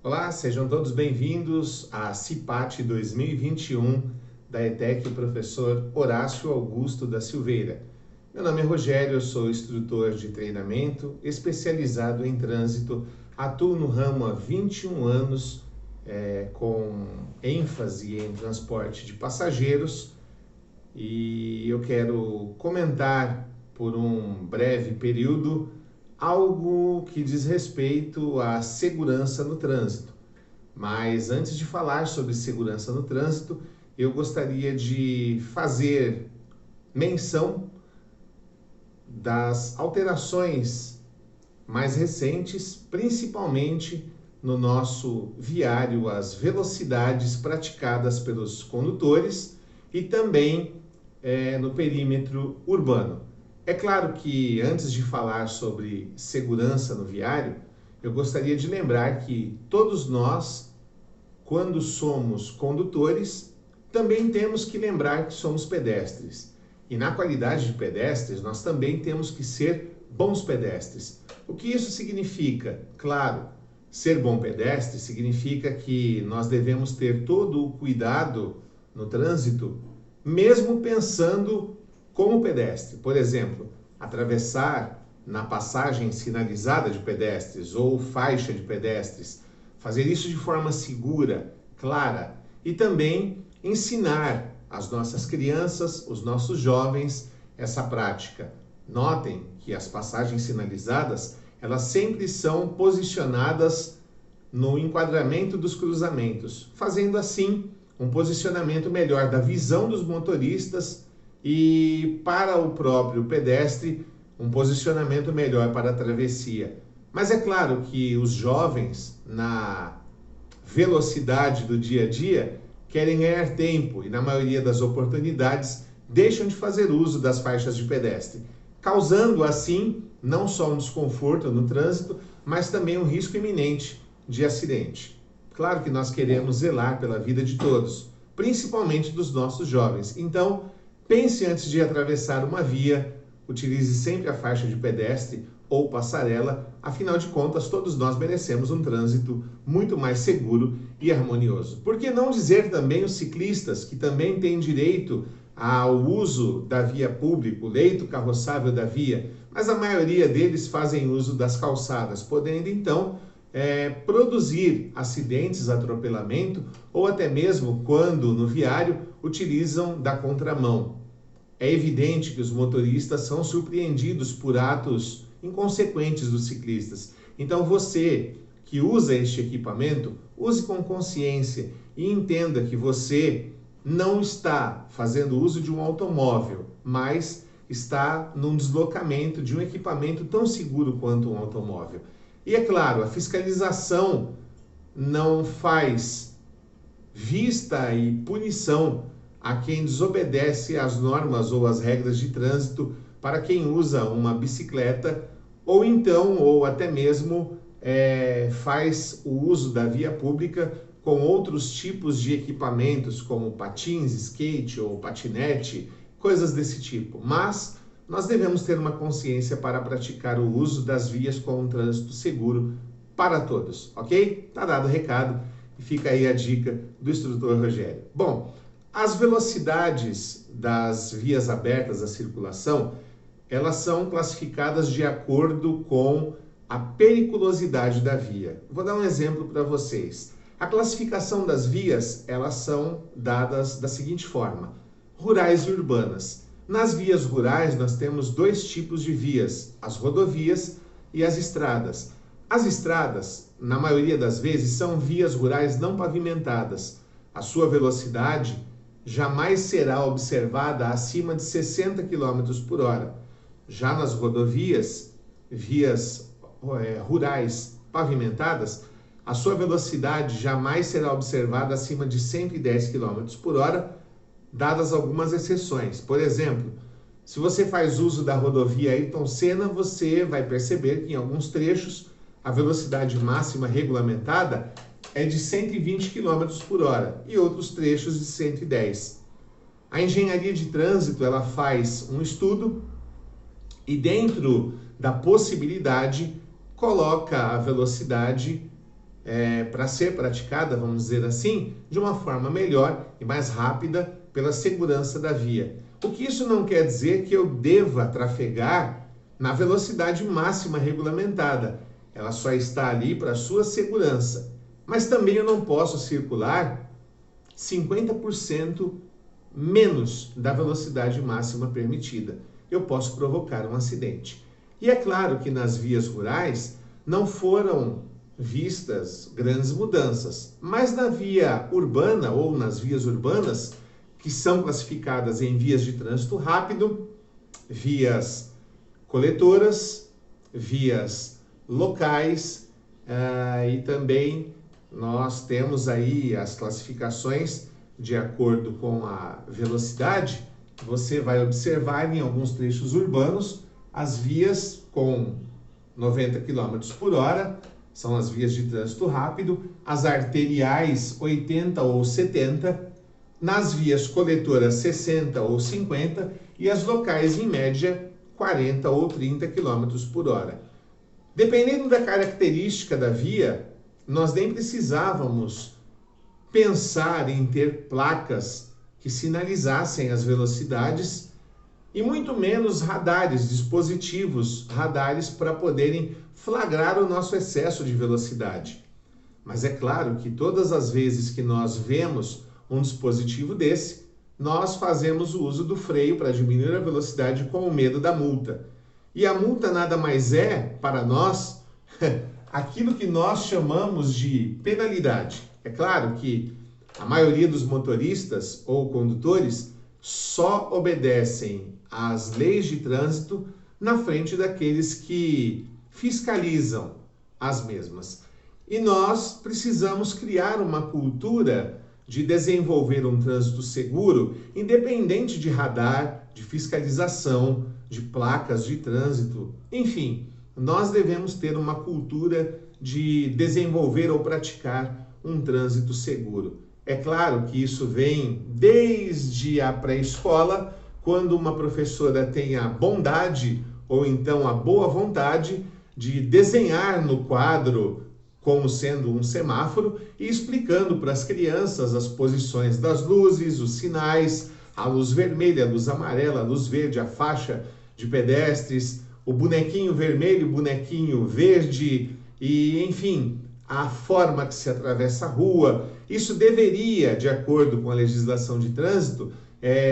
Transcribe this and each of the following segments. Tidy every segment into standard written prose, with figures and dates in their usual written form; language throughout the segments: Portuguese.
Olá, sejam todos bem-vindos à CIPAT 2021 da ETEC Professor Horácio Augusto da Silveira. Meu nome é Rogério, eu sou instrutor de treinamento especializado em trânsito, atuo no ramo há 21 anos, com ênfase em transporte de passageiros, e eu quero comentar por um breve período algo que diz respeito à segurança no trânsito. Mas antes de falar sobre segurança no trânsito, eu gostaria de fazer menção das alterações mais recentes, principalmente no nosso viário, as velocidades praticadas pelos condutores e também no perímetro urbano. É claro que antes de falar sobre segurança no viário, eu gostaria de lembrar que todos nós, quando somos condutores, também temos que lembrar que somos pedestres. E na qualidade de pedestres, nós também temos que ser bons pedestres. O que isso significa? Claro, ser bom pedestre significa que nós devemos ter todo o cuidado no trânsito, mesmo pensando como pedestre. Por exemplo, atravessar na passagem sinalizada de pedestres ou faixa de pedestres, fazer isso de forma segura, clara, e também ensinar às nossas crianças, os nossos jovens, essa prática. Notem que as passagens sinalizadas, elas sempre são posicionadas no enquadramento dos cruzamentos, fazendo assim um posicionamento melhor da visão dos motoristas e para o próprio pedestre, um posicionamento melhor para a travessia. Mas é claro que os jovens, na velocidade do dia a dia, querem ganhar tempo e, na maioria das oportunidades, deixam de fazer uso das faixas de pedestre, causando assim não só um desconforto no trânsito, mas também um risco iminente de acidente. Claro que nós queremos zelar pela vida de todos, principalmente dos nossos jovens. Então, pense antes de atravessar uma via, utilize sempre a faixa de pedestre ou passarela, afinal de contas, todos nós merecemos um trânsito muito mais seguro e harmonioso. Por que não dizer também os ciclistas, que também têm direito ao uso da via pública, o leito carroçável da via, mas a maioria deles fazem uso das calçadas, podendo então produzir acidentes, atropelamento, ou até mesmo, quando no viário, utilizam da contramão. É evidente que os motoristas são surpreendidos por atos inconsequentes dos ciclistas. Então você que usa este equipamento, use com consciência e entenda que você não está fazendo uso de um automóvel, mas está num deslocamento de um equipamento tão seguro quanto um automóvel. E é claro, a fiscalização não faz vista e punição a quem desobedece às normas ou às regras de trânsito para quem usa uma bicicleta ou então, ou até mesmo faz o uso da via pública com outros tipos de equipamentos como patins, skate ou patinete, coisas desse tipo. Mas nós devemos ter uma consciência para praticar o uso das vias com um trânsito seguro para todos, ok? Tá dado o recado e fica aí a dica do instrutor Rogério. Bom, as velocidades das vias abertas à circulação, elas são classificadas de acordo com a periculosidade da via. Vou dar um exemplo para vocês. A classificação das vias, elas são dadas da seguinte forma: rurais e urbanas. Nas vias rurais, nós temos dois tipos de vias, as rodovias e as estradas. As estradas, na maioria das vezes, são vias rurais não pavimentadas. A sua velocidade jamais será observada acima de 60 km por hora. Já nas rodovias, vias rurais pavimentadas, a sua velocidade jamais será observada acima de 110 km por hora, dadas algumas exceções. Por exemplo, se você faz uso da rodovia Ayrton Senna, você vai perceber que em alguns trechos a velocidade máxima regulamentada é de 120 km por hora e outros trechos de 110. A engenharia de trânsito, ela faz um estudo e dentro da possibilidade coloca a velocidade para ser praticada, vamos dizer assim, de uma forma melhor e mais rápida pela segurança da via. O que isso não quer dizer que eu deva trafegar na velocidade máxima regulamentada. Ela só está ali para a sua segurança. Mas também eu não posso circular 50% menos da velocidade máxima permitida. Eu posso provocar um acidente. E é claro que nas vias rurais não foram vistas grandes mudanças, mas na via urbana ou nas vias urbanas, que são classificadas em vias de trânsito rápido, vias coletoras, vias locais, e também nós temos aí as classificações de acordo com a velocidade. Você vai observar em alguns trechos urbanos as vias com 90 km por hora, são as vias de trânsito rápido, as arteriais 80 ou 70, nas vias coletoras 60 ou 50 e as locais em média 40 ou 30 km por hora. Dependendo da característica da via, nós nem precisávamos pensar em ter placas que sinalizassem as velocidades e muito menos radares, dispositivos radares para poderem flagrar o nosso excesso de velocidade. Mas é claro que todas as vezes que nós vemos um dispositivo desse, nós fazemos o uso do freio para diminuir a velocidade com o medo da multa. E a multa nada mais é, para nós, aquilo que nós chamamos de penalidade. É claro que a maioria dos motoristas ou condutores só obedecem às leis de trânsito na frente daqueles que fiscalizam as mesmas. E nós precisamos criar uma cultura de desenvolver um trânsito seguro, independente de radar, de fiscalização, de placas de trânsito, enfim, nós devemos ter uma cultura de desenvolver ou praticar um trânsito seguro. É claro que isso vem desde a pré-escola, quando uma professora tem a bondade ou então a boa vontade de desenhar no quadro como sendo um semáforo e explicando para as crianças as posições das luzes, os sinais, a luz vermelha, a luz amarela, a luz verde, a faixa de pedestres, o bonequinho vermelho, o bonequinho verde e, enfim, a forma que se atravessa a rua. Isso deveria, de acordo com a legislação de trânsito,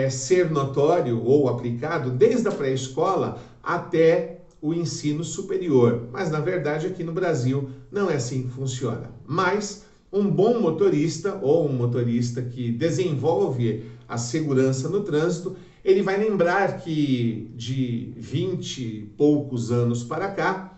ser notório ou aplicado desde a pré-escola até o ensino superior. Mas, na verdade, aqui no Brasil não é assim que funciona. Mas um bom motorista ou um motorista que desenvolve a segurança no trânsito, ele vai lembrar que de 20 e poucos anos para cá,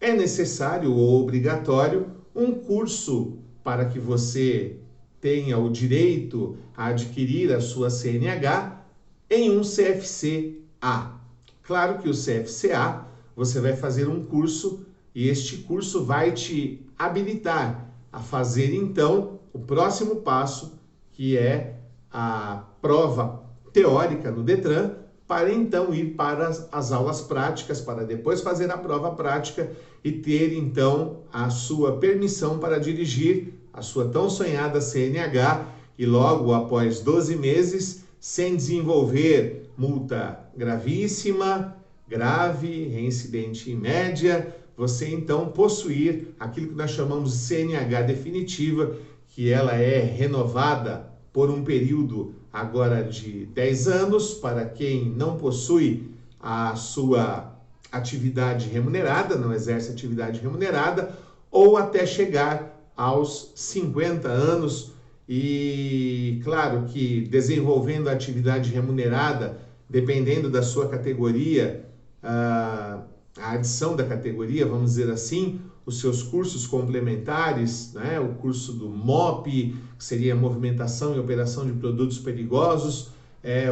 é necessário ou obrigatório um curso para que você tenha o direito a adquirir a sua CNH em um CFC-A. Claro que o CFC-A você vai fazer um curso e este curso vai te habilitar a fazer então o próximo passo, que é a prova teórica no Detran, para então ir para as aulas práticas, para depois fazer a prova prática e ter então a sua permissão para dirigir a sua tão sonhada CNH e logo após 12 meses, sem desenvolver multa gravíssima, grave, reincidente em média, você então possuir aquilo que nós chamamos de CNH definitiva, que ela é renovada por um período agora de 10 anos para quem não possui a sua atividade remunerada, não exerce atividade remunerada, ou até chegar aos 50 anos. E claro que desenvolvendo a atividade remunerada, dependendo da sua categoria, a adição da categoria, vamos dizer assim, os seus cursos complementares, né? O curso do MOP, que seria Movimentação e Operação de Produtos Perigosos,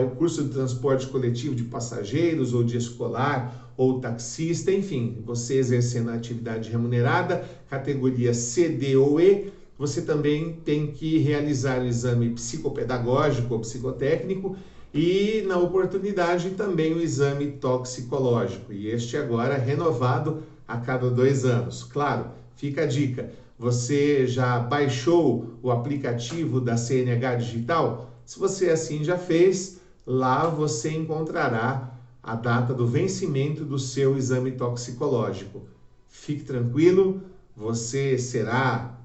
o curso de Transporte Coletivo de Passageiros ou de Escolar ou Taxista, enfim, você exercendo a atividade remunerada, categoria C, D ou E, você também tem que realizar o exame psicopedagógico ou psicotécnico e, na oportunidade, também o exame toxicológico. E este agora renovado a cada 2 anos. Claro, fica a dica. Você já baixou o aplicativo da CNH Digital? Se você assim já fez, lá você encontrará a data do vencimento do seu exame toxicológico. Fique tranquilo, você será,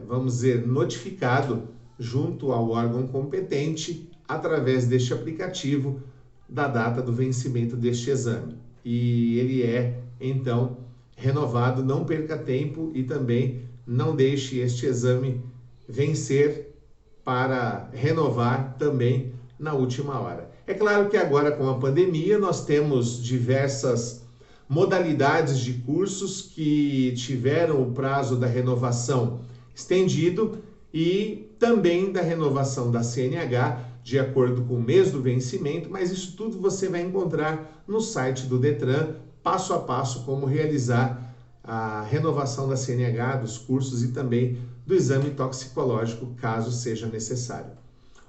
vamos dizer, notificado junto ao órgão competente através deste aplicativo da data do vencimento deste exame. E ele é, então, renovado. Não perca tempo e também não deixe este exame vencer para renovar também na última hora. É claro que agora com a pandemia nós temos diversas modalidades de cursos que tiveram o prazo da renovação estendido e também da renovação da CNH de acordo com o mês do vencimento, mas isso tudo você vai encontrar no site do Detran, passo a passo como realizar a renovação da CNH, dos cursos e também do exame toxicológico, caso seja necessário.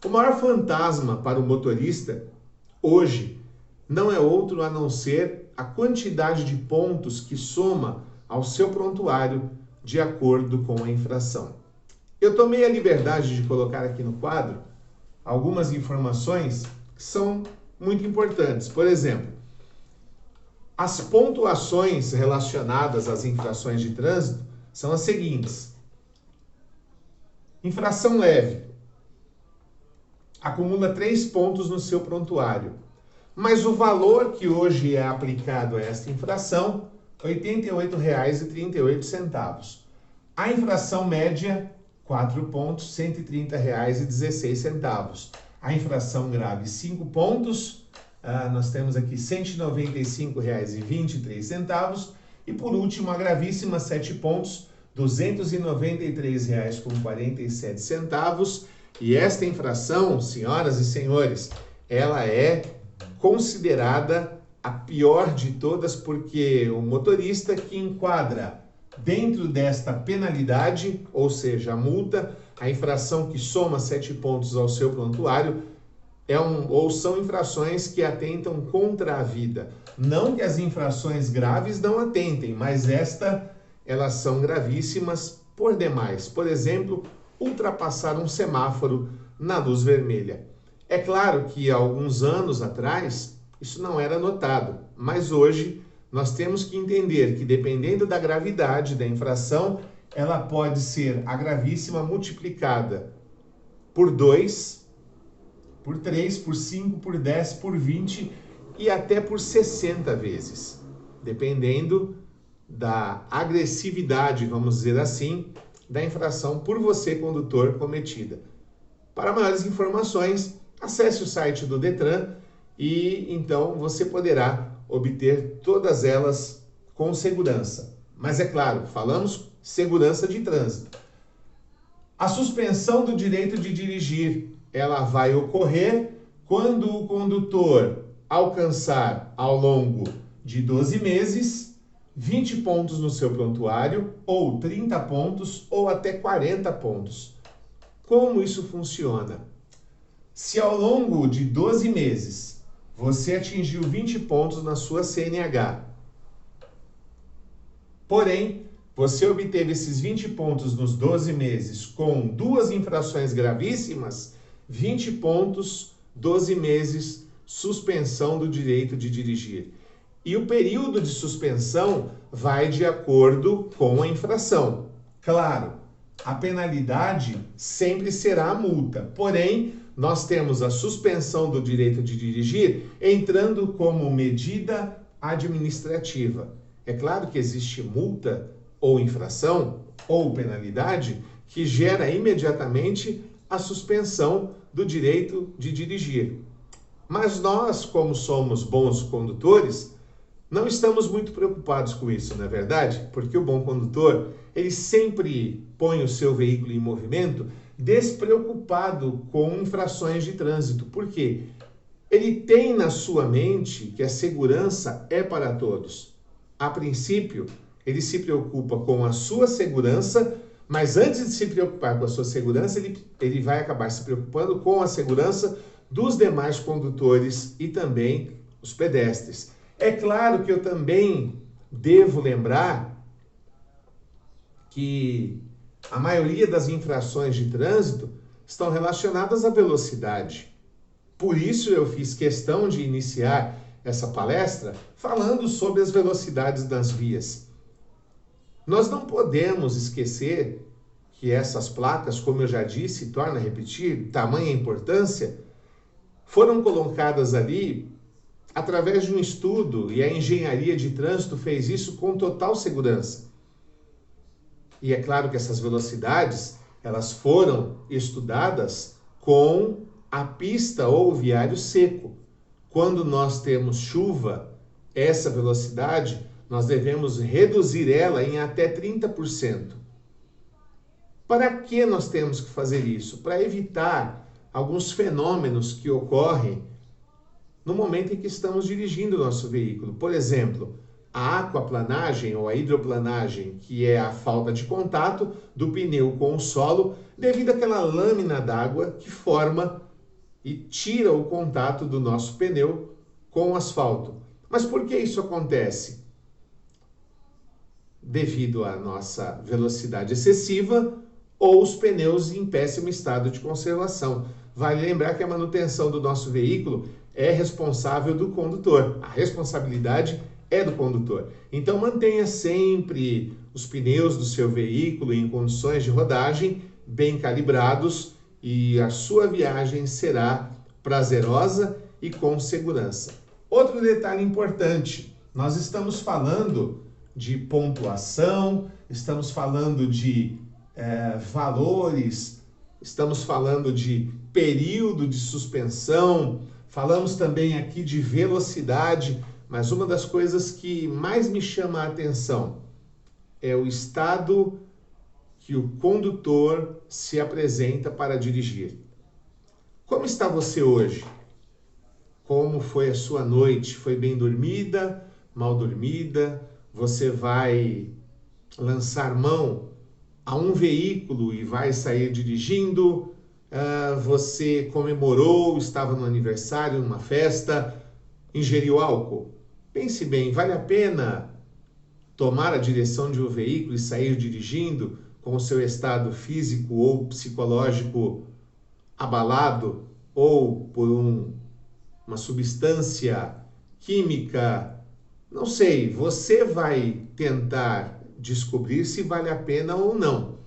O maior fantasma para o motorista hoje não é outro a não ser a quantidade de pontos que soma ao seu prontuário de acordo com a infração. Eu tomei a liberdade de colocar aqui no quadro algumas informações que são muito importantes. Por exemplo, as pontuações relacionadas às infrações de trânsito são as seguintes. Infração leve. Acumula 3 pontos no seu prontuário. Mas o valor que hoje é aplicado a esta infração, R$ 88,38. A infração média, 4 pontos, R$ 130,16. A infração grave, 5 pontos, nós temos aqui R$ 195,23. E por último, a gravíssima, 7 pontos, R$ 293,47. E esta infração, senhoras e senhores, ela é considerada a pior de todas, porque o motorista que enquadra dentro desta penalidade, ou seja, a multa, a infração que soma 7 pontos ao seu prontuário, são infrações que atentam contra a vida. Não que as infrações graves não atentem, mas elas são gravíssimas por demais. Por exemplo, ultrapassar um semáforo na luz vermelha. É claro que há alguns anos atrás isso não era notado, mas hoje nós temos que entender que dependendo da gravidade da infração, ela pode ser a gravíssima multiplicada por 2, por 3, por 5, por 10, por 20 e até por 60 vezes, dependendo da agressividade, vamos dizer assim, da infração por você, condutor, cometida. Para maiores informações, acesse o site do Detran e então você poderá obter todas elas com segurança. Mas é claro, falamos segurança de trânsito. A suspensão do direito de dirigir, ela vai ocorrer quando o condutor alcançar ao longo de 12 meses 20 pontos no seu prontuário, ou 30 pontos, ou até 40 pontos. Como isso funciona? Se ao longo de 12 meses você atingiu 20 pontos na sua CNH, porém, você obteve esses 20 pontos nos 12 meses com 2 infrações gravíssimas, 20 pontos, 12 meses, suspensão do direito de dirigir. E o período de suspensão vai de acordo com a infração. Claro, a penalidade sempre será a multa, porém, nós temos a suspensão do direito de dirigir entrando como medida administrativa. É claro que existe multa ou infração ou penalidade que gera imediatamente a suspensão do direito de dirigir. Mas nós, como somos bons condutores, não estamos muito preocupados com isso, não é verdade? Porque o bom condutor, ele sempre põe o seu veículo em movimento despreocupado com infrações de trânsito. Por quê? Ele tem na sua mente que a segurança é para todos. A princípio, ele se preocupa com a sua segurança, mas antes de se preocupar com a sua segurança, ele vai acabar se preocupando com a segurança dos demais condutores e também os pedestres. É claro que eu também devo lembrar que a maioria das infrações de trânsito estão relacionadas à velocidade. Por isso eu fiz questão de iniciar essa palestra falando sobre as velocidades das vias. Nós não podemos esquecer que essas placas, como eu já disse, torno a repetir, tamanha importância, foram colocadas ali através de um estudo, e a engenharia de trânsito fez isso com total segurança. E é claro que essas velocidades, elas foram estudadas com a pista ou o viário seco. Quando nós temos chuva, essa velocidade, nós devemos reduzir ela em até 30%. Para que nós temos que fazer isso? Para evitar alguns fenômenos que ocorrem no momento em que estamos dirigindo o nosso veículo. Por exemplo, a aquaplanagem ou a hidroplanagem, que é a falta de contato do pneu com o solo devido àquela lâmina d'água que forma e tira o contato do nosso pneu com o asfalto. Mas por que isso acontece? Devido à nossa velocidade excessiva ou os pneus em péssimo estado de conservação. Vale lembrar que a manutenção do nosso veículo é responsável do condutor. A responsabilidade é do condutor. Então mantenha sempre os pneus do seu veículo em condições de rodagem bem calibrados e a sua viagem será prazerosa e com segurança. Outro detalhe importante, nós estamos falando de pontuação, estamos falando de valores, estamos falando de período de suspensão, falamos também aqui de velocidade, mas uma das coisas que mais me chama a atenção é o estado que o condutor se apresenta para dirigir. Como está você hoje? Como foi a sua noite? Foi bem dormida? Mal dormida? Você vai lançar mão a um veículo e vai sair dirigindo? Você comemorou, estava no aniversário, numa festa, ingeriu álcool? Pense bem, vale a pena tomar a direção de um veículo e sair dirigindo com o seu estado físico ou psicológico abalado ou por uma substância química? Não sei, você vai tentar descobrir se vale a pena ou não.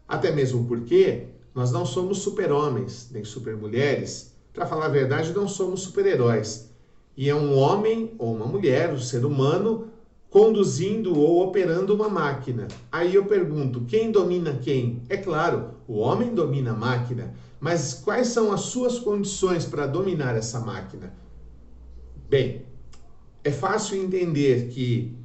Até mesmo porque nós não somos super-homens, nem super-mulheres. Para falar a verdade, não somos super-heróis. E é um homem ou uma mulher, um ser humano, conduzindo ou operando uma máquina. Aí eu pergunto, quem domina quem? É claro, o homem domina a máquina, mas quais são as suas condições para dominar essa máquina? Bem, é fácil entender que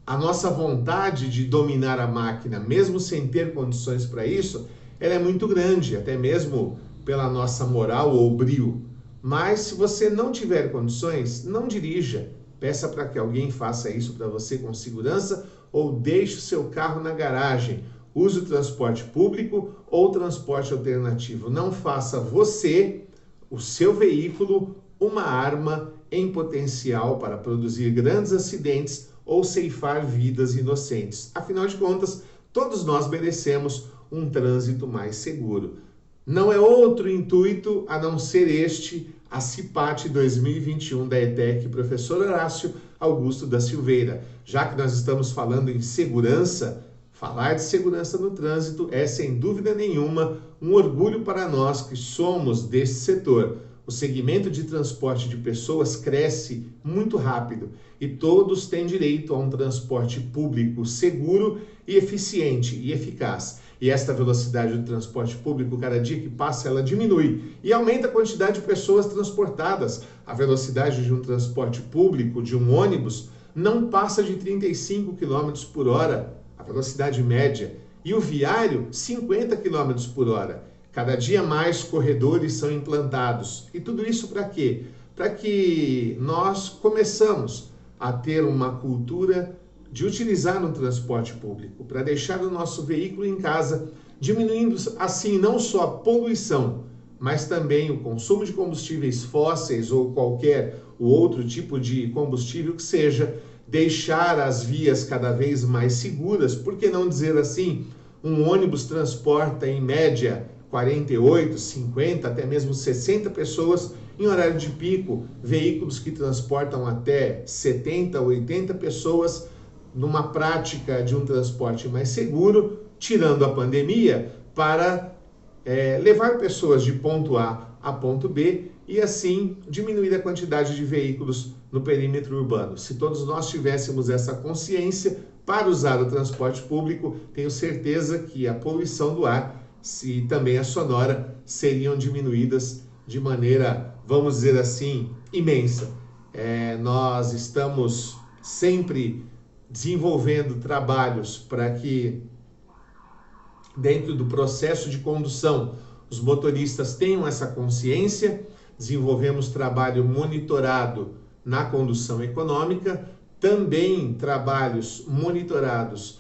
a nossa vontade de dominar a máquina, mesmo sem ter condições para isso, ela é muito grande, até mesmo pela nossa moral ou brio. Mas se você não tiver condições, não dirija. Peça para que alguém faça isso para você com segurança ou deixe o seu carro na garagem. Use o transporte público ou transporte alternativo. Não faça você, o seu veículo, uma arma em potencial para produzir grandes acidentes ou ceifar vidas inocentes. Afinal de contas, todos nós merecemos um trânsito mais seguro. Não é outro intuito a não ser este, a CIPAT 2021 da ETEC, professor Horácio Augusto da Silveira. Já que nós estamos falando em segurança, falar de segurança no trânsito é, sem dúvida nenhuma, um orgulho para nós que somos desse setor. O segmento de transporte de pessoas cresce muito rápido e todos têm direito a um transporte público seguro e eficiente e eficaz. E esta velocidade do transporte público, cada dia que passa, ela diminui e aumenta a quantidade de pessoas transportadas. A velocidade de um transporte público, de um ônibus, não passa de 35 km por hora, a velocidade média, e o viário, 50 km por hora. Cada dia mais corredores são implantados. E tudo isso para quê? Para que nós começamos a ter uma cultura de utilizar no transporte público, para deixar o nosso veículo em casa, diminuindo assim não só a poluição, mas também o consumo de combustíveis fósseis ou qualquer outro tipo de combustível que seja, deixar as vias cada vez mais seguras, por que não dizer assim, Um ônibus transporta em média 48, 50, até mesmo 60 pessoas em horário de pico, veículos que transportam até 70, 80 pessoas numa prática de um transporte mais seguro, tirando a pandemia, para levar pessoas de ponto A ponto B e assim diminuir a quantidade de veículos no perímetro urbano. Se todos nós tivéssemos essa consciência para usar o transporte público, tenho certeza que a poluição do ar e também a sonora seriam diminuídas de maneira, vamos dizer assim, imensa. Nós estamos sempre desenvolvendo trabalhos para que, dentro do processo de condução, os motoristas tenham essa consciência. Desenvolvemos trabalho monitorado na condução econômica, também trabalhos monitorados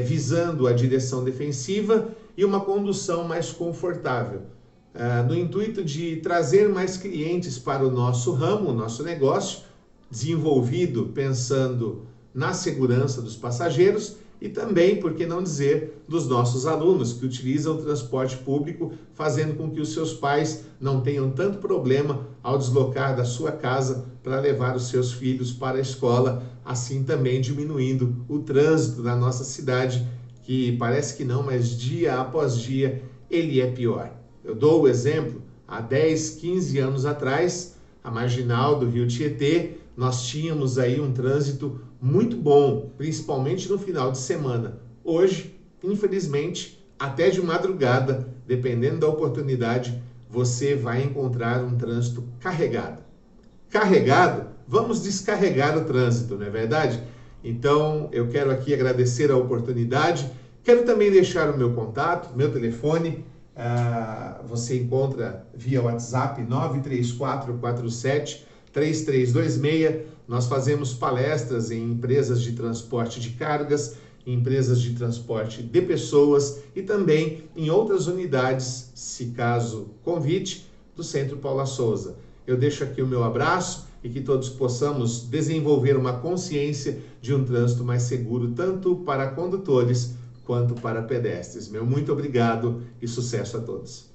visando a direção defensiva e uma condução mais confortável, no intuito de trazer mais clientes para o nosso ramo, o nosso negócio, desenvolvido pensando na segurança dos passageiros e também, por que não dizer, dos nossos alunos que utilizam o transporte público, fazendo com que os seus pais não tenham tanto problema ao deslocar da sua casa para levar os seus filhos para a escola, assim também diminuindo o trânsito na nossa cidade, que parece que não, mas dia após dia ele é pior. Eu dou o exemplo, há 10, 15 anos atrás, a marginal do Rio Tietê, nós tínhamos aí um trânsito muito bom, principalmente no final de semana. Hoje, infelizmente, até de madrugada, dependendo da oportunidade, você vai encontrar um trânsito carregado. Carregado? Vamos descarregar o trânsito, não é verdade? Então, eu quero aqui agradecer a oportunidade. Quero também deixar o meu contato, meu telefone. Você encontra via WhatsApp 93447-3326. Nós fazemos palestras em empresas de transporte de cargas, em empresas de transporte de pessoas e também em outras unidades, se caso convite, do Centro Paula Souza. Eu deixo aqui o meu abraço e que todos possamos desenvolver uma consciência de um trânsito mais seguro, tanto para condutores quanto para pedestres. Meu muito obrigado e sucesso a todos.